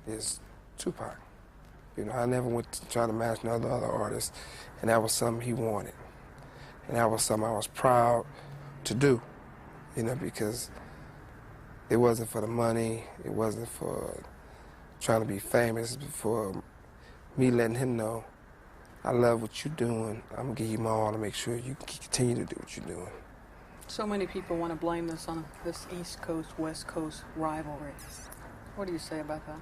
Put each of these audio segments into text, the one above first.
is Tupac. You know, I never went to try to match no other artists, and that was something he wanted. And that was something I was proud to do, you know, because it wasn't for the money, it wasn't for trying to be famous, but for me letting him know, I love what you're doing, I'm gonna give you my all to make sure you continue to do what you're doing. So many people want to blame this on this East Coast, West Coast rivalry. What do you say about that?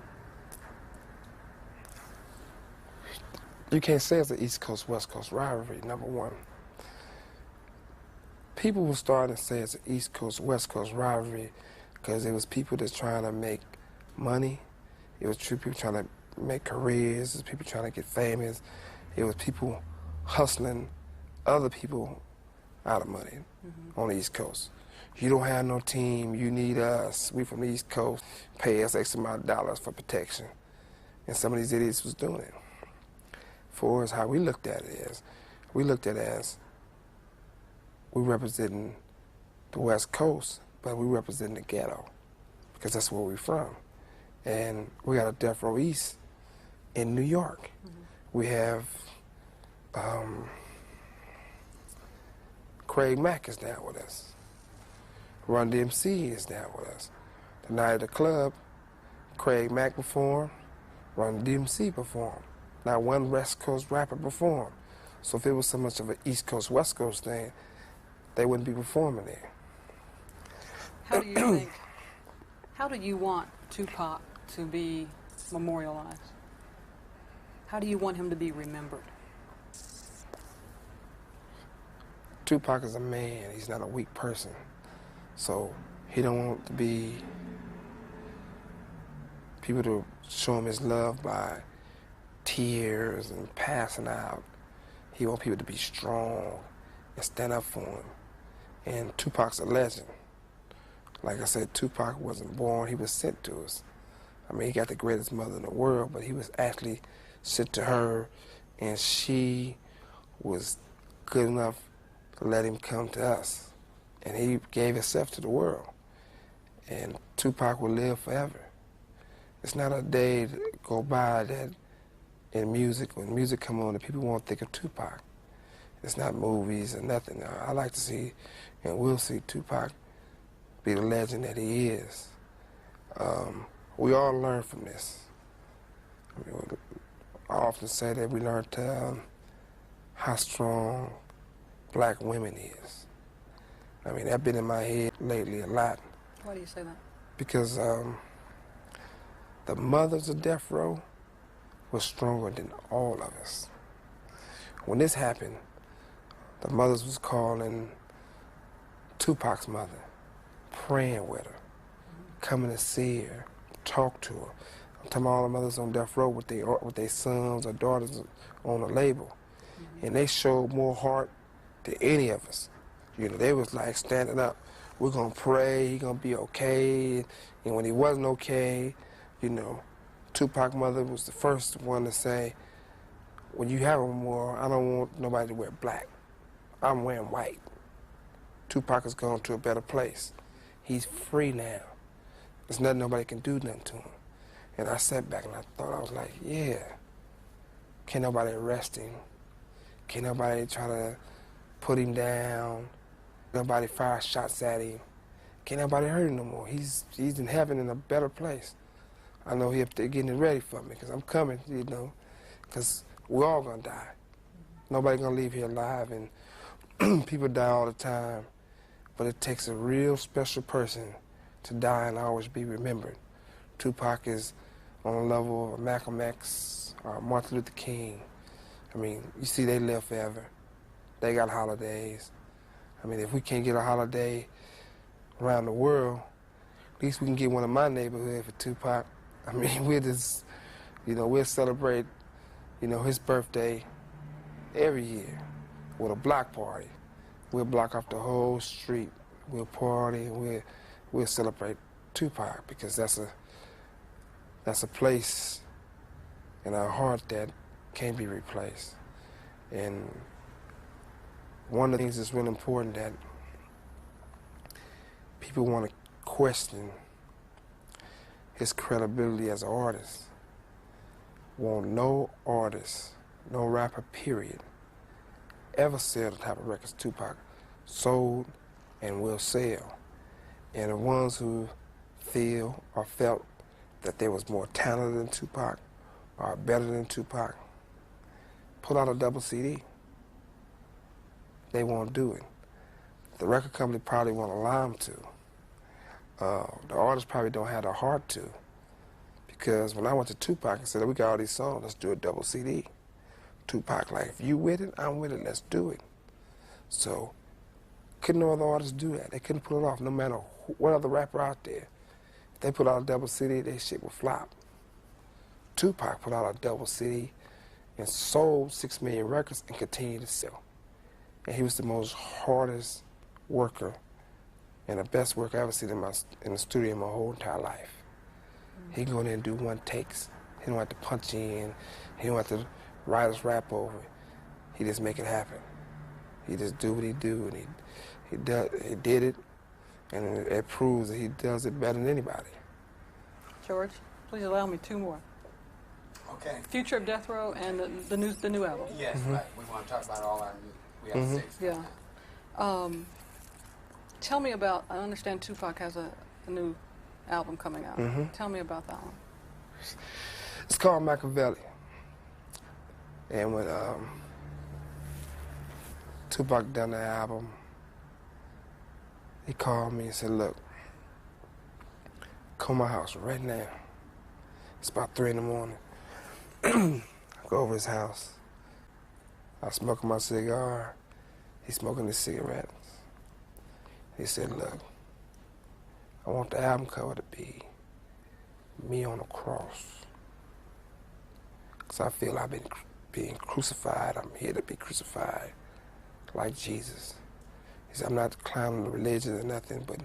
You can't say it's an East Coast, West Coast rivalry, number one. People were starting to say it's an East Coast, West Coast rivalry because it was people that's trying to make money. It was people trying to make careers. It was people trying to get famous. It was people hustling other people out of money on the East Coast. You don't have no team. You need us. We from the East Coast. Pay us X amount of dollars for protection. And some of these idiots was doing it. For us, how we looked at it is, we looked at it as we representing the West Coast, but we representing the ghetto because that's where we're from. And we got a Death Row East in New York. We have Craig Mack is down with us. Run DMC is down with us. The night at the club, Craig Mack performed, Run DMC performed. Not one West Coast rapper performed. So if it was so much of an East Coast, West Coast thing, they wouldn't be performing there. How do you think, how do you want Tupac to be memorialized? How do you want him to be remembered? Tupac is a man, he's not a weak person. So he don't want to be people to show him his love by tears and passing out. He wants people to be strong and stand up for him. And Tupac's a legend. Like I said, Tupac wasn't born, he was sent to us. I mean, he got the greatest mother in the world, but he was actually sent to her, and she was good enough to let him come to us. And he gave himself to the world. And Tupac will live forever. It's not a day that go by that in music, when music come on, that people won't think of Tupac. It's not movies or nothing. I like to see, and we'll see Tupac be the legend that he is. We all learn from this. I mean, I often say that we learn how strong black women is. I mean, that's been in my head lately a lot. Why do you say that? Because the mothers of Death Row were stronger than all of us. When this happened, the mothers was calling Tupac's mother, praying with her, coming to see her, talk to her. I'm talking about all the mothers on Death Row with their sons or daughters on the label. And they showed more heart than any of us. You know, they was like standing up, we're gonna pray, he's gonna be okay. And when he wasn't okay, you know, Tupac's mother was the first one to say, when you have a memorial, I don't want nobody to wear black. I'm wearing white. Tupac has gone to a better place. He's free now. There's nothing nobody can do nothing to him. And I sat back and I thought, I was like, yeah. Can't nobody arrest him. Can't nobody try to put him down. Nobody fire shots at him. Can't nobody hurt him no more. He's in heaven in a better place. I know he up there getting it ready for me, because I'm coming, you know, because we're all gonna die. Nobody gonna leave here alive, and people die all the time, but it takes a real special person to die and always be remembered. Tupac is on a level of Malcolm X or Martin Luther King. I mean, you see they live forever. They got holidays. I mean, if we can't get a holiday around the world, at least we can get one in my neighborhood for Tupac. I mean, we'll just, you know, we'll celebrate, you know, his birthday every year with a block party. We'll block off the whole street. We'll party and we'll celebrate Tupac, because that's a place in our heart that can't be replaced. And one of the things that's really important that people want to question his credibility as an artist. Won't no artist, no rapper, period, ever sell the type of records Tupac sold and will sell. And the ones who feel or felt that they was more talented than Tupac or better than Tupac, put out a double CD. They won't do it. The record company probably won't allow them to. The artists probably don't have the heart to. Because when I went to Tupac and said, we got all these songs, let's do a double CD. Tupac like, if you with it, I'm with it, let's do it. So, couldn't no other artists do that. They couldn't pull it off, no matter what other rapper out there. If they put out a double CD, their shit would flop. Tupac put out a double CD and sold 6 million records and continued to sell. And he was the most hardest worker and the best worker I ever seen in the studio in my whole entire life. He go in there and do one takes. He don't have to punch in. He don't have to write his rap over it. He just make it happen. He just do what he do, and he did it, and it proves that he does it better than anybody. George, please allow me 2 more. Okay. Future of Death Row and the new album. Yes, right. We want to talk about all our new. We have 6. Yeah. Tell me about. I understand Tupac has a new album coming out. Tell me about that one. It's called Machiavelli. And when Tupac done the album, he called me and said, look, come to my house right now. It's about 3 in the morning. I go over his house. I smoking my cigar. He's smoking his cigarettes. He said, look, I want the album cover to be me on a cross. Because I feel I've been being crucified. I'm here to be crucified like Jesus. He said, I'm not clowning the religion or nothing, but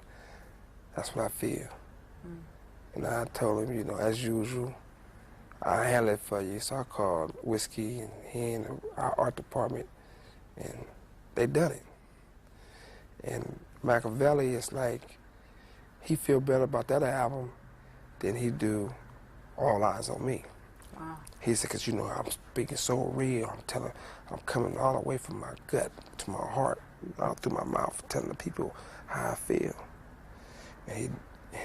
that's what I feel. And I told him, you know, as usual, I'll handle it for you. So I called Whiskey and he and our art department, and they done it. And Machiavelli is like, he feel better about that album than he do All Eyes on Me. Wow. He said, because, you know, I'm speaking so real. I'm coming all the way from my gut to my heart, all through my mouth, telling the people how I feel. And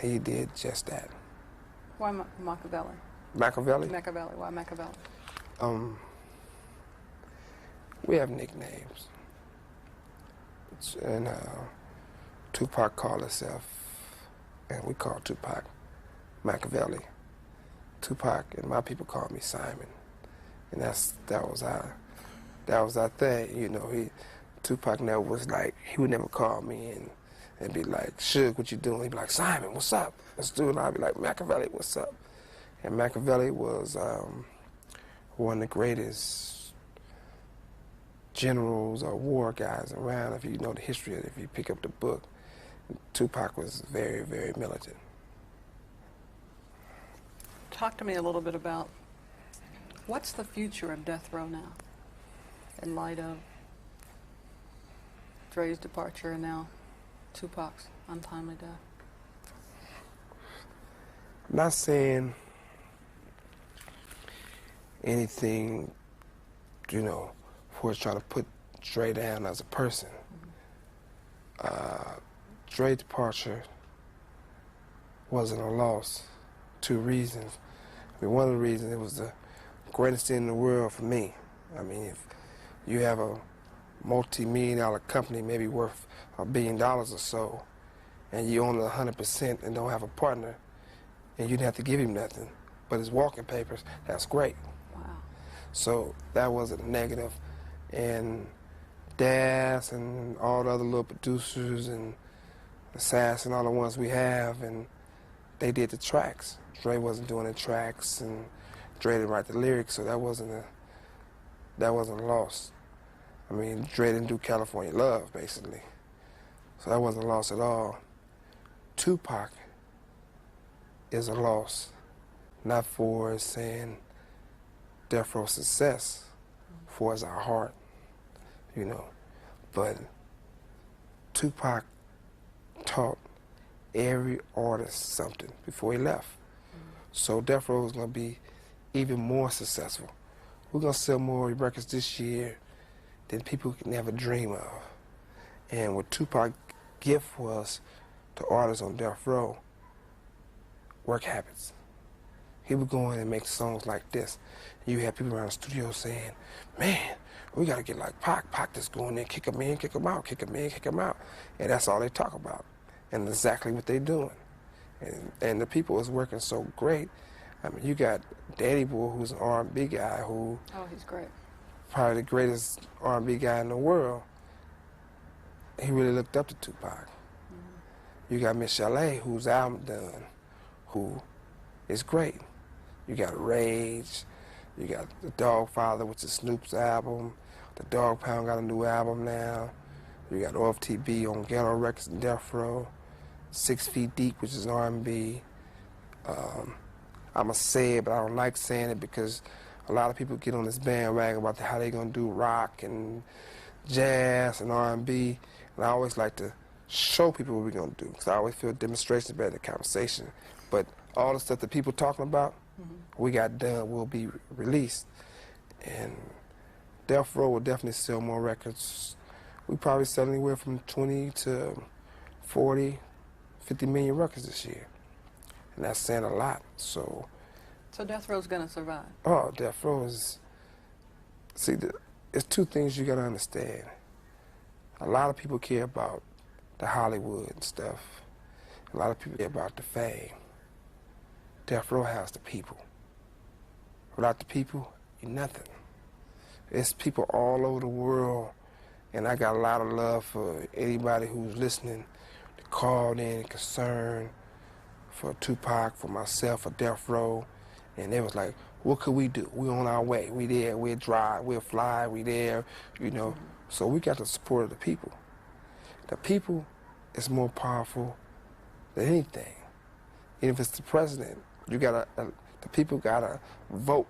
he did just that. Why Machiavelli? Machiavelli? Machiavelli. Why Machiavelli? We have nicknames. And Tupac called himself, and we call Tupac Machiavelli. Tupac and my people called me Simon, and that was our thing. You know, Tupac never was like, he would never call me and be like, Suge, what you doing? He'd be like, Simon, what's up? Let's do it. And I'd be like, Machiavelli, what's up? And Machiavelli was one of the greatest generals or war guys around. If you know the history of it, if you pick up the book, Tupac was very, very militant. Talk to me a little bit about what's the future of Death Row now, in light of Dre's departure and now Tupac's untimely death. I'm not saying anything, you know, for trying to put Dre down as a person. Dre's departure wasn't a loss. 2 reasons. I mean, one of the reasons, it was the greatest thing in the world for me. I mean, if you have a multi-million-dollar company, maybe worth $1 billion or so, and you own it 100% and don't have a partner, and you didn't have to give him nothing but his walking papers, that's great. Wow. So that wasn't a negative. And Das and all the other little producers and Sass and all the ones we have, and they did the tracks. Dre wasn't doing the tracks, and Dre didn't write the lyrics, so that wasn't a loss. I mean, Dre didn't do California Love, basically. So that wasn't a loss at all. Tupac is a loss, not for saying Death Row success, for it's our heart, you know. But Tupac taught every artist something before he left. So Death Row is going to be even more successful. We're going to sell more records this year than people could never dream of. And what Tupac gift was to artists on Death Row, work habits. He would go in and make songs like this. You have people around the studio saying, man, we got to get like Pac. Pac just go in there, kick him in, kick him out, kick him in, kick him out. And that's all they talk about. And exactly what they're doing. And the people is working so great. I mean, you got Daddy Boy, who's an R&B guy who... Oh, he's great. Probably the greatest R&B guy in the world. He really looked up to Tupac. Mm-hmm. You got Miss Chalet, whose album done, who is great. You got Rage. You got The Dogfather, which is Snoop's album. The Dog Pound got a new album now. You got OFTB on Ghetto Records and Death Row. 6 Feet Deep, which is R&B. I'ma say it, but I don't like saying it because a lot of people get on this bandwagon about how they're gonna do rock and jazz and R&B, and I always like to show people what we're gonna do because I always feel demonstration is better than conversation. But all the stuff that people talking about, we got done, will be released, and Death Row will definitely sell more records. We probably sell anywhere from 20 to 40, 50 million records this year, and that's saying a lot. So Death Row's gonna survive. Oh, Death Row is... See, it's two things you gotta understand. A lot of people care about the Hollywood and stuff. A lot of people care about the fame. Death Row has the people. Without the people, you're nothing. It's people all over the world, and I got a lot of love for anybody who's listening to call in concern for Tupac, for myself, for Death Row. And they was like, what could we do? We on our way. We there, we'll drive, we'll fly, we there, you know. So we got the support of the people. The people is more powerful than anything. And if it's the president, you gotta, the people gotta vote.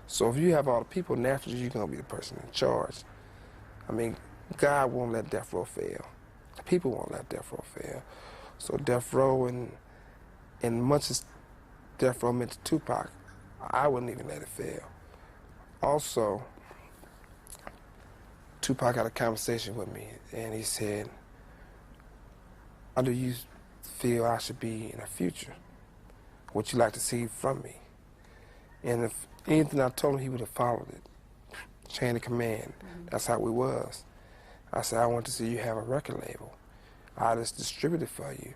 So if you have all the people, naturally you're gonna be the person in charge. I mean, God won't let Death Row fail. The people won't let Death Row fail. So Death Row, and much as Death Row meant to Tupac, I wouldn't even let it fail. Also, Tupac had a conversation with me, and he said, how do you feel I should be in the future? What you like to see from me? And if anything I told him, he would have followed it. Chain of command. That's how we was. I said, I want to see you have a record label. I'll just distribute it for you.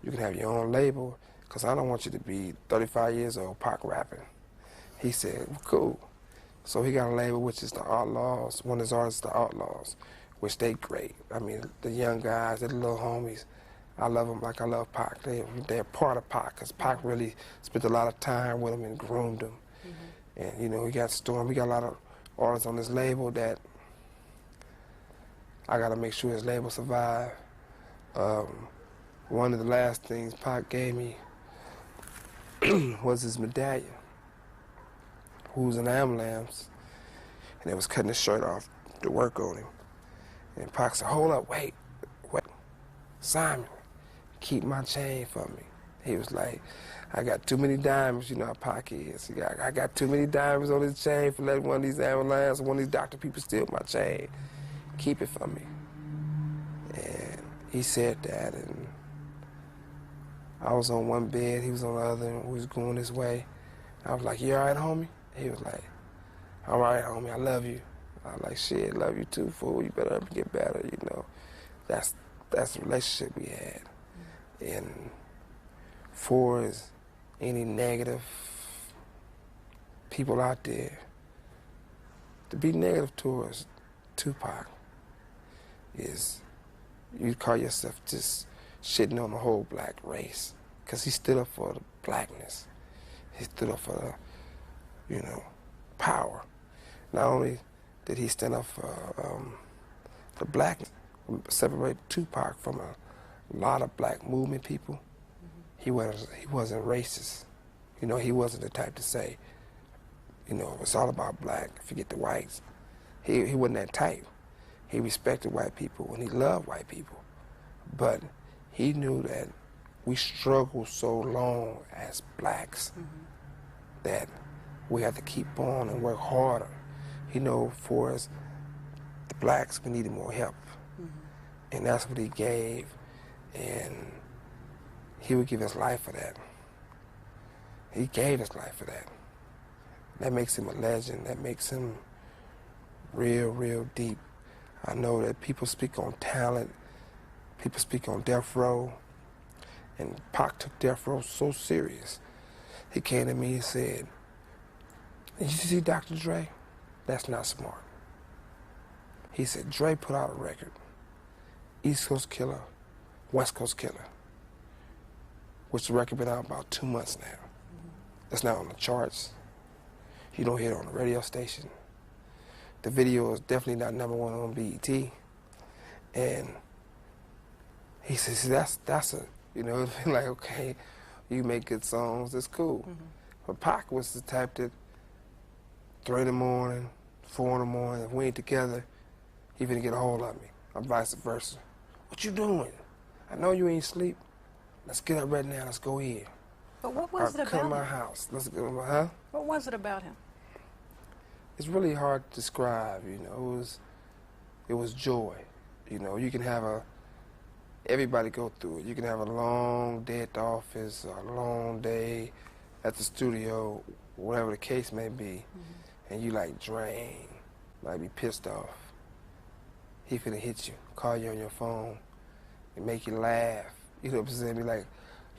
You can have your own label, because I don't want you to be 35 years old, Pac rapping. He said, well, cool. So he got a label, which is the Outlaws, one of his artists, the Outlaws, which they great. I mean, the young guys, they're the little homies. I love them like I love Pac. They're part of Pac, because Pac really spent a lot of time with him and groomed him. And, you know, he got Storm. We got a lot of artists on this label that I got to make sure his label survive. One of the last things Pac gave me was his medallion, who was an ambulance, and they was cutting his shirt off to work on him. And Pac said, hold up, wait, Simon, keep my chain for me. He was like, I got too many diamonds, you know how Pac is. I got too many diamonds on his chain for letting one of these ambulance, one of these doctor people steal my chain. Keep it for me. And he said that, and I was on one bed, he was on the other, and we was going this way. I was like, you all right, homie? He was like, all right, homie, I love you. I was like, shit, love you too, fool. You better get better, you know. That's the relationship we had. And for is any negative people out there, to be negative towards Tupac is you call yourself just shitting on the whole black race, because he stood up for the blackness. He stood up for the, you know, power. Not only did he stand up for the blackness, separate Tupac from a lot of black movement people. He wasn't racist. You know, he wasn't the type to say, you know, it's all about black, forget the whites. He wasn't that type. He respected white people and he loved white people. But he knew that we struggle so long as blacks that we have to keep on and work harder. You know, for us, the blacks, we needed more help. And that's what he gave. And he would give his life for that. He gave his life for that. That makes him a legend. That makes him real, real deep. I know that people speak on talent. People speak on death row. And Pac took death row so serious. He came to me and said, "Did you see Dr. Dre? That's not smart." He said, "Dre put out a record. East Coast Killer, West Coast Killer, which the record been out about 2 months now. It's not on the charts. You don't hear it on the radio station. The video is definitely not number one on BET." And he says, that's a, you know, it's like, okay, you make good songs, it's cool. But Pac was the type that 3 in the morning, 4 in the morning, if we ain't together, he finna get a hold of me, or vice versa. "What you doing? I know you ain't sleep. Let's get up right now, let's go in. But what was it Come to about my him? house. Let's go to my house." What was it about him? It's really hard to describe, you know. It was joy. You know, you can have everybody go through it. You can have a long day at the office, a long day at the studio, whatever the case may be, and you like drained, like be pissed off. He finna hit you, call you on your phone, and make you laugh. You know what I'm saying? Be like,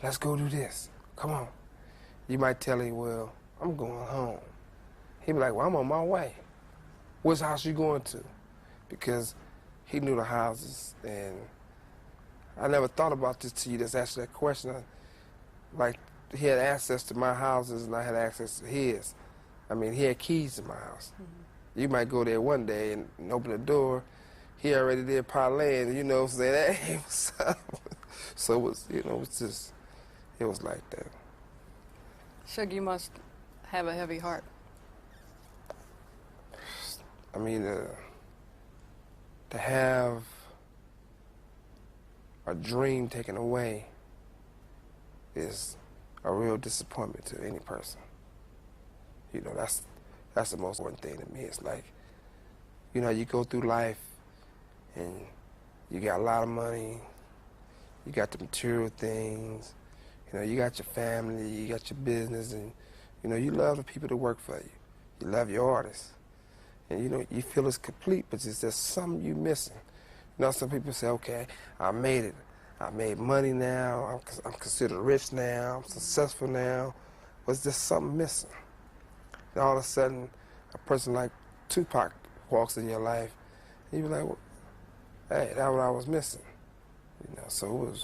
"Let's go do this. Come on." You might tell him, "Well, I'm going home." He'd be like, "Well, I'm on my way." "Which house you going to?" Because he knew the houses, and I never thought about this till you just asked that question. Like, he had access to my houses, and I had access to his. I mean, he had keys to my house. You might go there one day and open the door. He already did parlaying, you know, say, "Hey, what's up?" So it was, you know, it was like that. Suge, you must have a heavy heart. I mean, to have a dream taken away is a real disappointment to any person. You know, that's the most important thing to me. It's like, you know, you go through life and you got a lot of money, you got the material things, you know, you got your family, you got your business, and, you know, you love the people that work for you. You love your artists. And, you know, you feel it's complete, but there's something you missing. You know, some people say, "Okay, I made it. I made money now. I'm considered rich now. I'm successful now." But there's something missing. And all of a sudden, a person like Tupac walks in your life, and you be like, "Well, hey, that's what I was missing." You know, so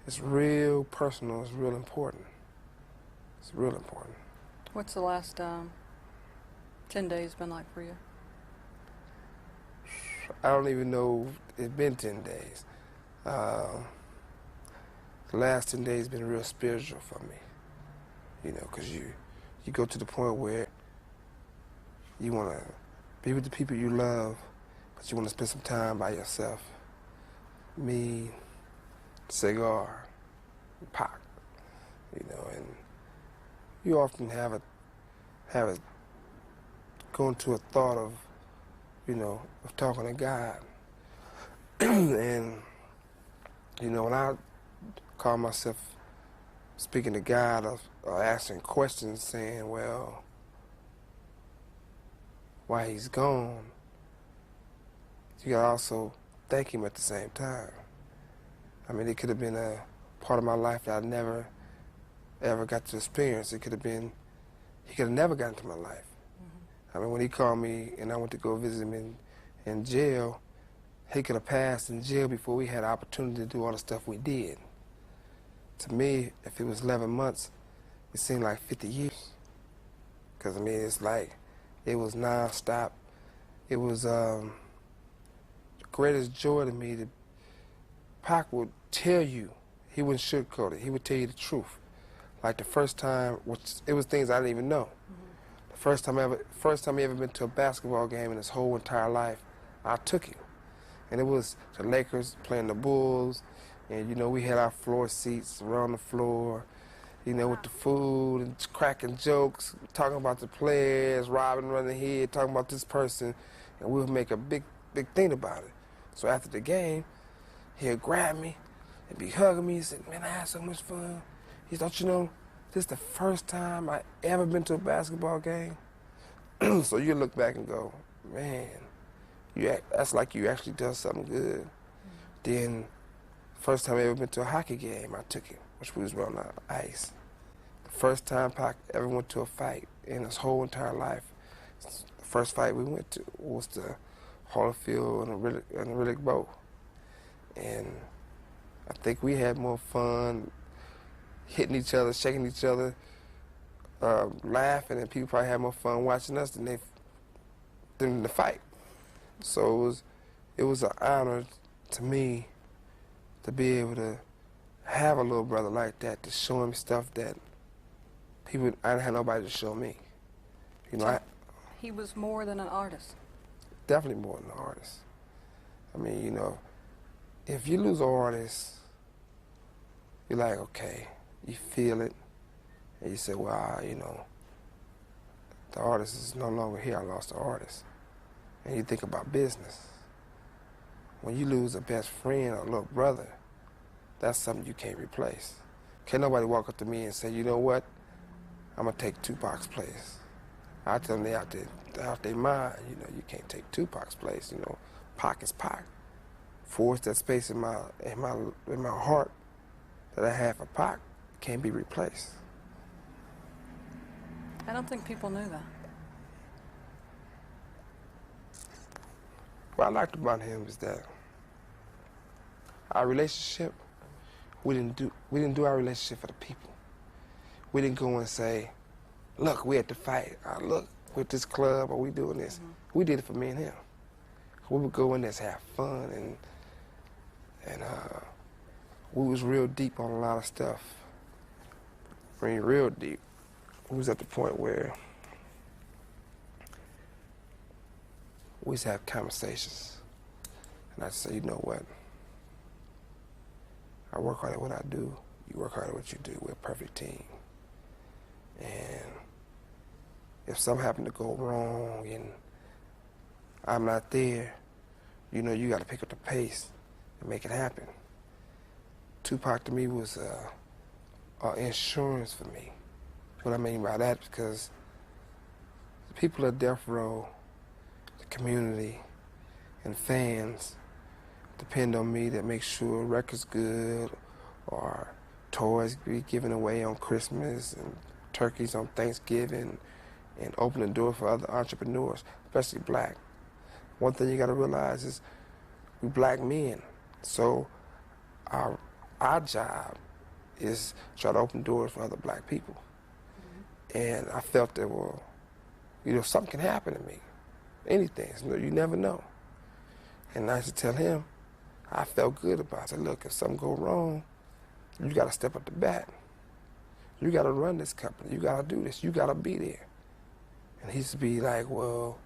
it's real personal. It's real important. It's real important. What's the last 10 days been like for you? I don't even know. It's been 10 days. The last 10 days been real spiritual for me. You know, because you go to the point where you want to be with the people you love, but you want to spend some time by yourself. Me, cigar, Pac, you know, and you often have it go into a thought of, you know, of talking to God. And, you know, when I call myself speaking to God or asking questions saying, well, why he's gone, you gotta also thank him at the same time. I mean, it could have been a part of my life that I never ever got to experience. It could have been, he could have never gotten into my life. I mean, when he called me and I went to go visit him in jail, he could have passed in jail before we had the opportunity to do all the stuff we did. To me, if it was 11 months, it seemed like 50 years. Because, I mean, it's like, it was nonstop. It was the greatest joy to me that Pac would tell you. He wouldn't sugarcoat it. He would tell you the truth. Like the first time, which it was things I didn't even know. The first time he ever been to a basketball game in his whole entire life, I took him. And it was the Lakers playing the Bulls, And, you know, we had our floor seats around the floor, you know, with the food and cracking jokes, talking about the players, Robin running ahead, talking about this person, and we'll make a big thing about it. So after the game, he'll grab me and be hugging me and say, man, I had so much fun. He said, don't you know, this is the first time I ever been to a basketball game. So you look back and go, man, that's like you actually done something good. Then, first time I ever been to a hockey game, I took it, which we was on the ice. The first time Pac ever went to a fight in his whole entire life, the first fight we went to was the Holyfield and the Riddick Bowe. And I think we had more fun hitting each other, shaking each other, laughing, and people probably had more fun watching us than the fight. So it was an honor to me to be able to have a little brother like that, to show him stuff that I didn't have nobody to show me. You know, he was more than an artist. Definitely more than an artist. I mean, you know, if you lose an artist, you're like, okay, you feel it, and you say, well, you know, the artist is no longer here, I lost the artist. And you think about business. When you lose a best friend or a little brother, that's something you can't replace. Can't nobody walk up to me and say, you know what, I'm gonna take Tupac's place. I tell them they out their mind, you know, you can't take Tupac's place, you know. Pac is Pac. Force that space in my heart that I have for Pac can't be replaced. I don't think people knew that. What I liked about him is that our relationship, we didn't do our relationship for the people. We didn't go and say, look, we at the fight. Look, with this club, or we doing this. Mm-hmm. We did it for me and him. We would go in there and have fun, and we was real deep on a lot of stuff. I mean, real deep. We was at the point where we used to have conversations. And I'd say, you know what? I work hard at what I do. You work hard at what you do. We're a perfect team. And if something happened to go wrong and I'm not there, you know, you got to pick up the pace and make it happen. Tupac to me was insurance for me. What I mean by that, because the people at Death Row, the community, and fans depend on me to make sure records good, or toys be given away on Christmas, and turkeys on Thanksgiving, and open the door for other entrepreneurs, especially black. One thing you got to realize is we black men, so our job is try to open doors for other black people. Mm-hmm. And I felt that, well, you know, something can happen to me. Anything. You never know. And I used to tell him, I felt good about it. I said, look, if something go wrong, you got to step up the bat. You got to run this company. You got to do this. You got to be there. And he used to be like, well,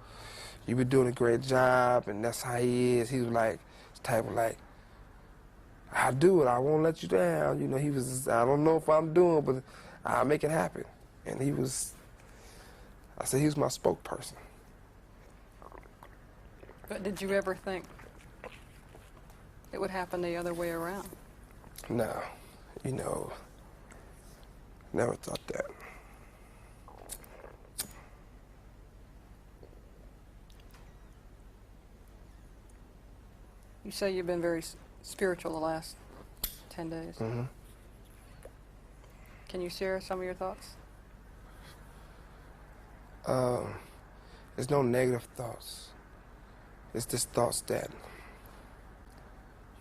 you've been doing a great job, and that's how he is. He was like, type of like, I'll do it. I won't let you down. You know, he was, I don't know if I'm doing, but I'll make it happen. And he was, I said, he was my spokesperson. But did you ever think it would happen the other way around? No, you know, never thought that. You say you've been very spiritual the last 10 days. Mm-hmm. Can you share some of your thoughts? There's no negative thoughts. It's just thoughts that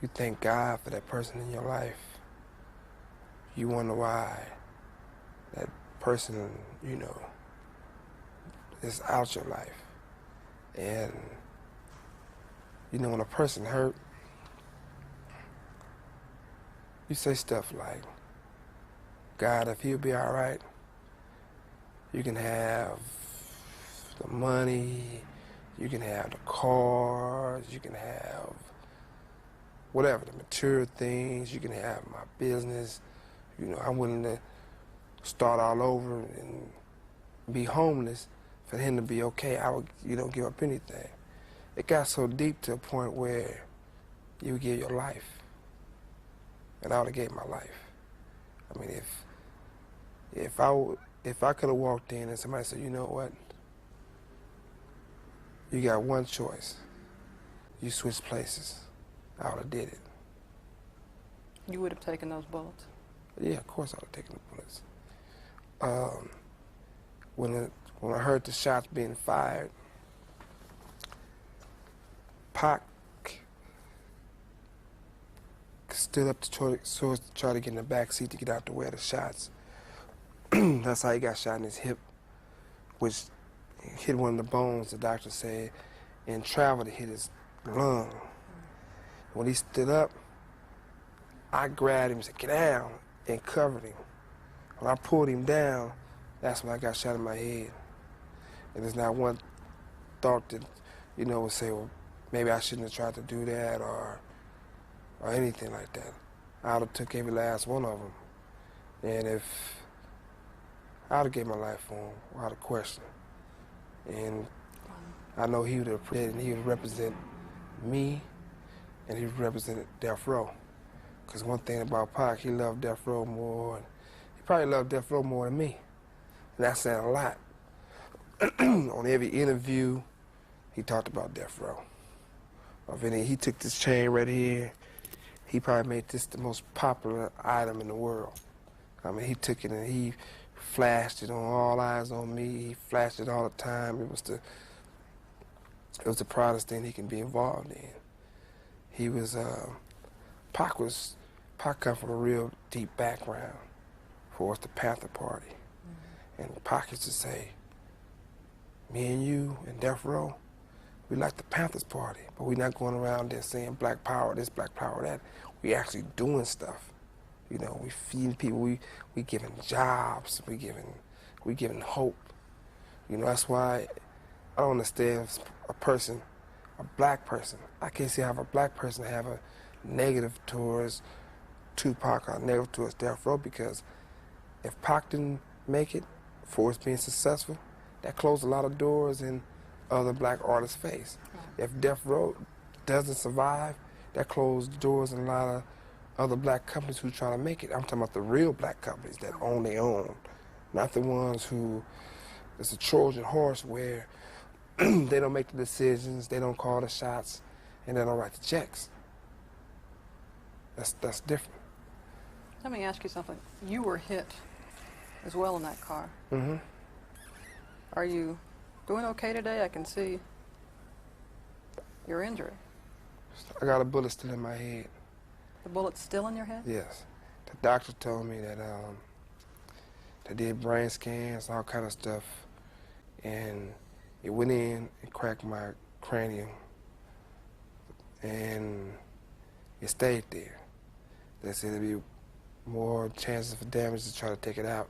you thank God for that person in your life. You wonder why that person, you know, is out your life. And, you know, when a person hurt, you say stuff like, God, if he'll be all right, you can have the money, you can have the cars, you can have whatever, the material things. You can have my business. You know, I'm willing to start all over and be homeless for him to be okay. I would, you know, give up anything. It got so deep to a point where you would give your life. And I would have gave my life. I mean, if I could have walked in and somebody said, you know what, you got one choice. You switch places. I would have did it. You would have taken those bullets? Yeah, of course I would have taken the bullets. When I heard the shots being fired, Pac stood up to try to get in the back seat to get out the way of the shots. That's how he got shot in his hip, which hit one of the bones, the doctor said, and traveled to hit his lung. When he stood up, I grabbed him and said, get down, and covered him. When I pulled him down, that's when I got shot in my head. And there's not one thought that, you know, would say, well, maybe I shouldn't have tried to do that or anything like that. I would have took every last one of them. And if I would have gave my life for him without a question. And I know he would have represent me, and he would represent Death Row. Because one thing about Pac, he loved Death Row more. He probably loved Death Row more than me. And that's saying a lot. On every interview, he talked about Death Row. He took this chain right here. He probably made this the most popular item in the world. I mean, he took it and he flashed it on All Eyes on Me. He flashed it all the time. It was the proudest thing he can be involved in. He was, Pac come from a real deep background for us, the Panther Party. And Pac used to say, me and you and Death Row, we like the Panthers Party, but we're not going around there saying black power this, black power that. We actually doing stuff. You know, we feeding people, we giving jobs, we giving hope. You know, that's why I don't understand a black person. I can't see how a black person have a negative towards Tupac or negative towards Death Row, because if Pac didn't make it for us being successful, that closed a lot of doors in other black artists' face. If Death Row doesn't survive, that closed doors in a lot of other black companies who trying to make it. I'm talking about the real black companies that own their own, not the ones who, it's a Trojan horse where they don't make the decisions, they don't call the shots, and they don't write the checks. That's different. Let me ask you something. You were hit as well in that car. Mm-hmm. Are you doing okay today? I can see your injury. I got a bullet still in my head. The bullet's still in your head? Yes. The doctor told me that they did brain scans, all kind of stuff, and it went in and cracked my cranium, and it stayed there. They said there'd be more chances for damage to try to take it out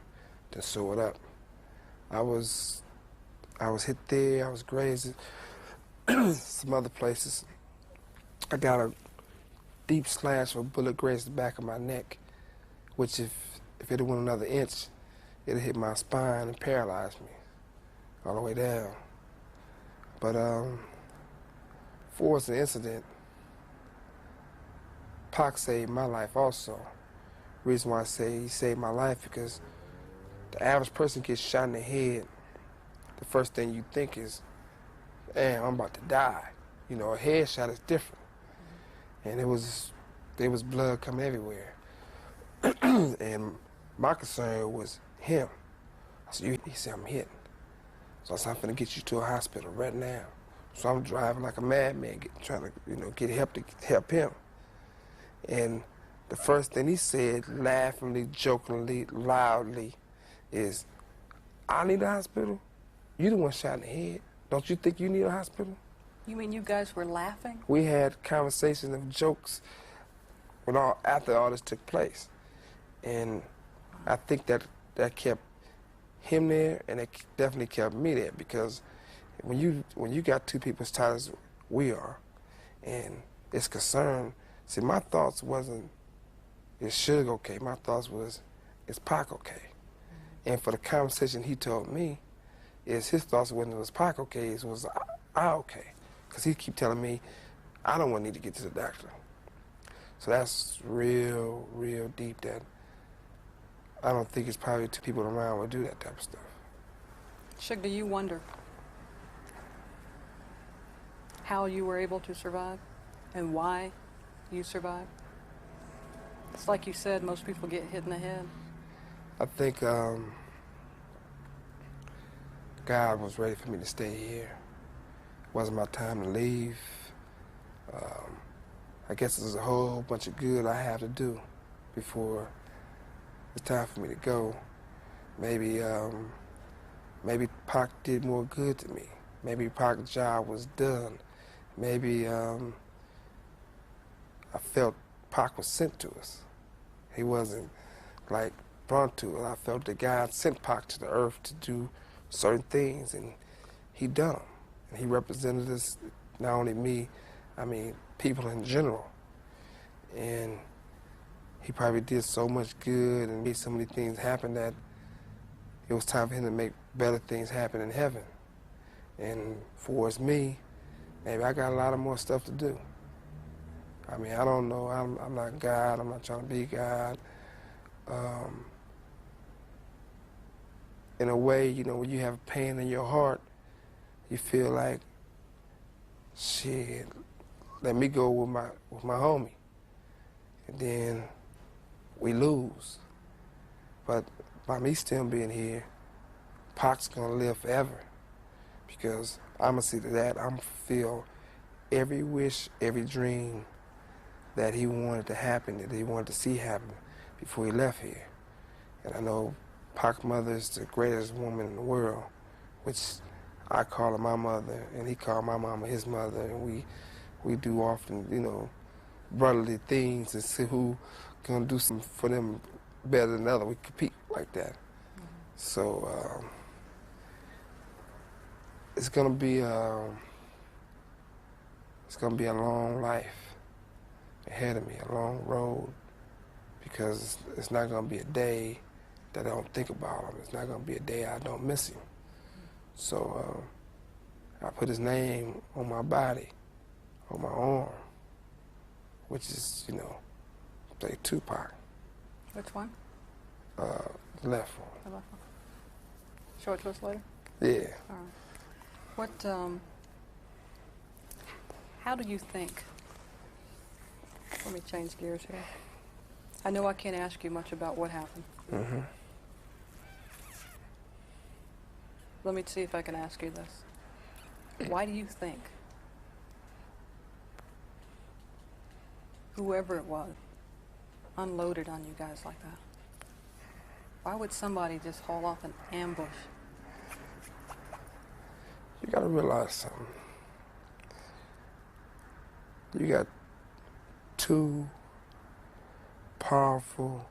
than sew it up. I was hit there, I was grazed some other places. I got a deep slash of a bullet grazed the back of my neck, which if it had went another inch, it'd hit my spine and paralyzed me all the way down. But for the incident, Pac saved my life also. Reason why I say he saved my life, because the average person gets shot in the head, the first thing you think is, damn, I'm about to die. You know, a headshot is different. And there was blood coming everywhere. And my concern was him. I said, he said, I'm hit. So I said, I'm finna get you to a hospital right now. So I'm driving like a madman, trying to, get help to help him. And the first thing he said, laughingly, jokingly, loudly, is, I need a hospital? You the one shot in the head. Don't you think you need a hospital? You mean you guys were laughing? We had conversations and jokes after all this took place. And I think that kept him there, and it definitely kept me there, because when you got two people as tight as we are, and it's concern See, my thoughts wasn't, is Suge okay? My thoughts was, is Pac okay? And for the conversation he told me, is his thoughts wasn't it was Pac okay, it was I okay. Because he keep telling me, I don't want to need to get to the doctor. So that's real, real deep that I don't think it's probably two people around would do that type of stuff. Suge, do you wonder how you were able to survive and why you survived? It's like you said, most people get hit in the head. I think God was ready for me to stay here. It wasn't my time to leave. I guess there's a whole bunch of good I have to do before it's time for me to go. Maybe Pac did more good to me. Maybe Pac's job was done. Maybe I felt Pac was sent to us. He wasn't like brought to us. I felt that God sent Pac to the earth to do certain things, and he done them. And he represented us, not only me, I mean people in general. And he probably did so much good and made so many things happen that it was time for him to make better things happen in heaven. And for me, maybe I got a lot of more stuff to do. I mean, I don't know. I'm not God. I'm not trying to be God. In a way, you know, when you have pain in your heart, you feel like, shit, let me go with my homie. And then we lose. But by me still being here, Pac's gonna live forever. Because I'm gonna see to that, I'm gonna fulfill every wish, every dream that he wanted to happen, that he wanted to see happen before he left here. And I know Pac's mother is the greatest woman in the world, which I call her my mother, and he called my mama his mother, and we do often, you know, brotherly things and see who gonna do something for them better than the other. We compete like that. Mm-hmm. So it's gonna be a long life ahead of me, a long road, because it's not gonna be a day that I don't think about him. It's not gonna be a day I don't miss him. So I put his name on my body, on my arm, which is, you know, say Tupac. Which one? The left one. The left one. Show it to us later? Yeah. All right. What, how do you think, let me change gears here. I know I can't ask you much about what happened. Mm-hmm. Let me see if I can ask you this. Why do you think whoever it was unloaded on you guys like that? Why would somebody just haul off an ambush? You gotta realize something. You got two powerful,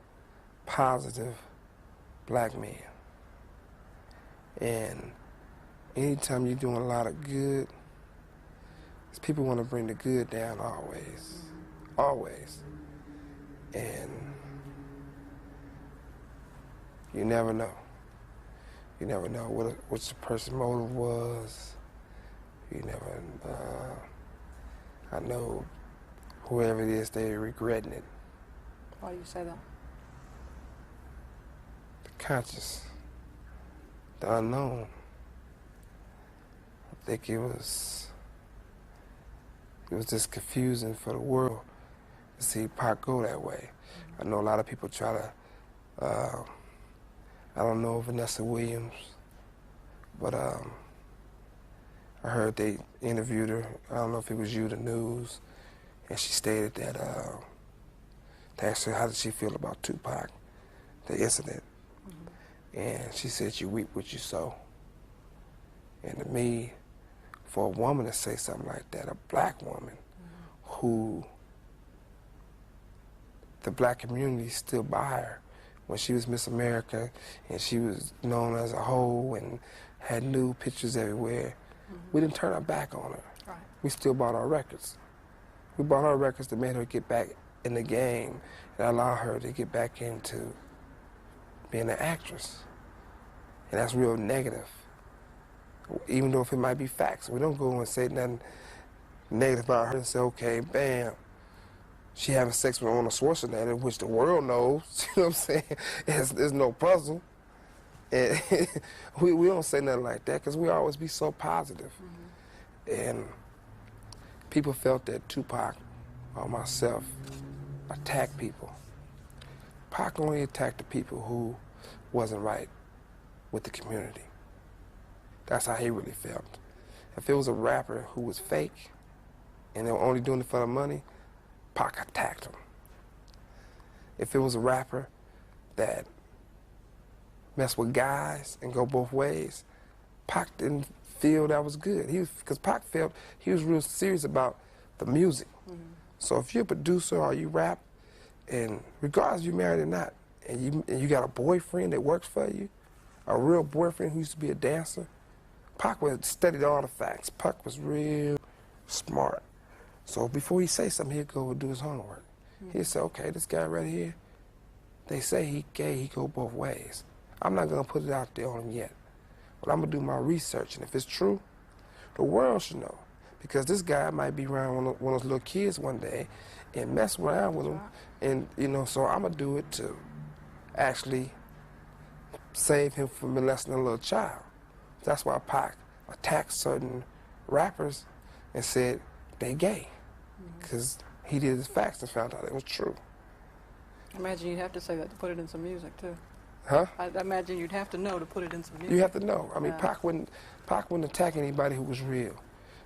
positive black men. And anytime you're doing a lot of good, people want to bring the good down always. Always. And you never know. You never know what the person's motive was. You never, I know whoever it is, they're regretting it. Why do you say that? The conscious, the unknown. I think it was just confusing for the world to see Pac go that way. I know a lot of people try to, I don't know Vanessa Williams, but I heard they interviewed her. I don't know if it was you, the news, and she stated that they asked her how did she feel about Tupac, the incident, and she said you reap what you sow. And to me, for a woman to say something like that, a black woman who the black community stood by her when she was Miss America and she was known as a hoe and had nude pictures everywhere. We didn't turn our back on her. Right. We still bought our records. We bought her records that made her get back in the game and allow her to get back into being an actress. And that's real negative. Even though if it might be facts, we don't go and say nothing negative about her and say, okay, bam, she having sex with Arnold Schwarzenegger, which the world knows. You know what I'm saying? There's no puzzle. And we don't say nothing like that because we always be so positive. And people felt that Tupac or myself attacked people. Pac only attacked the people who wasn't right with the community. That's how he really felt. If it was a rapper who was fake and they were only doing it for the money, Pac attacked him. If it was a rapper that messed with guys and go both ways, Pac didn't feel that was good. Because Pac felt he was real serious about the music. So if you're a producer or you rap, and regardless if you're married or not, and you got a boyfriend that works for you, a real boyfriend who used to be a dancer, Pac studied all the facts. Pac was real smart. So before he say something, he'd go and do his homework. He'd say, okay, this guy right here, they say he gay, he go both ways. I'm not gonna put it out there on him yet, but I'm gonna do my research, and if it's true, the world should know. Because this guy might be around one of those little kids one day and mess around with them, and you know, so I'm gonna do it to actually save him from molesting a little child. That's why Pac attacked certain rappers and said they gay, because he did his facts and found out it was true. I imagine you'd have to say that to put it in some music too. Huh? I imagine you'd have to know to put it in some music. You have to know. I mean, Pac wouldn't attack anybody who was real.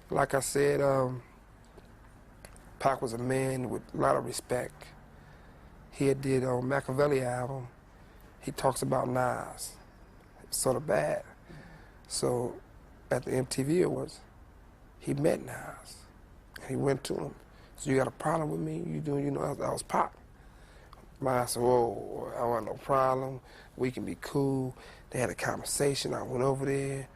Like I said, Pac was a man with a lot of respect. He had did on Machiavelli album. He talks about Nas. It's sort of bad. So at the MTV Awards, he met Nas. And he went to him. So you got a problem with me? You know, I was Pac. Nas said, whoa, I want no problem. We can be cool. They had a conversation. I went over there.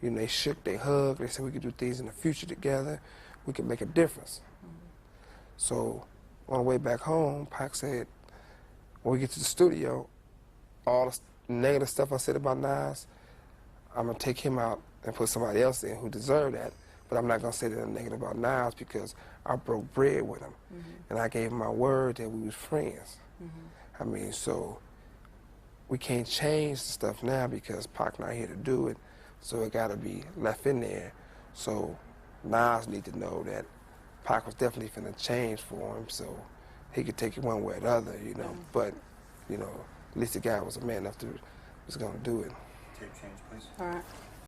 You know, they shook, they hugged. They said we could do things in the future together. We could make a difference. So on the way back home, Pac said, when we get to the studio, all the negative stuff I said about Nas, I'm going to take him out and put somebody else in who deserved that. But I'm not going to say that negative about Nas because I broke bread with him. And I gave him my word that we was friends. I mean, so we can't change the stuff now because Pac not here to do it. So it got to be left in there. So Nas need to know that Pac was definitely finna change for him, so he could take it one way or the other, you know. But, you know, at least the guy was a man enough to was gonna do it. Tape change, please. All right.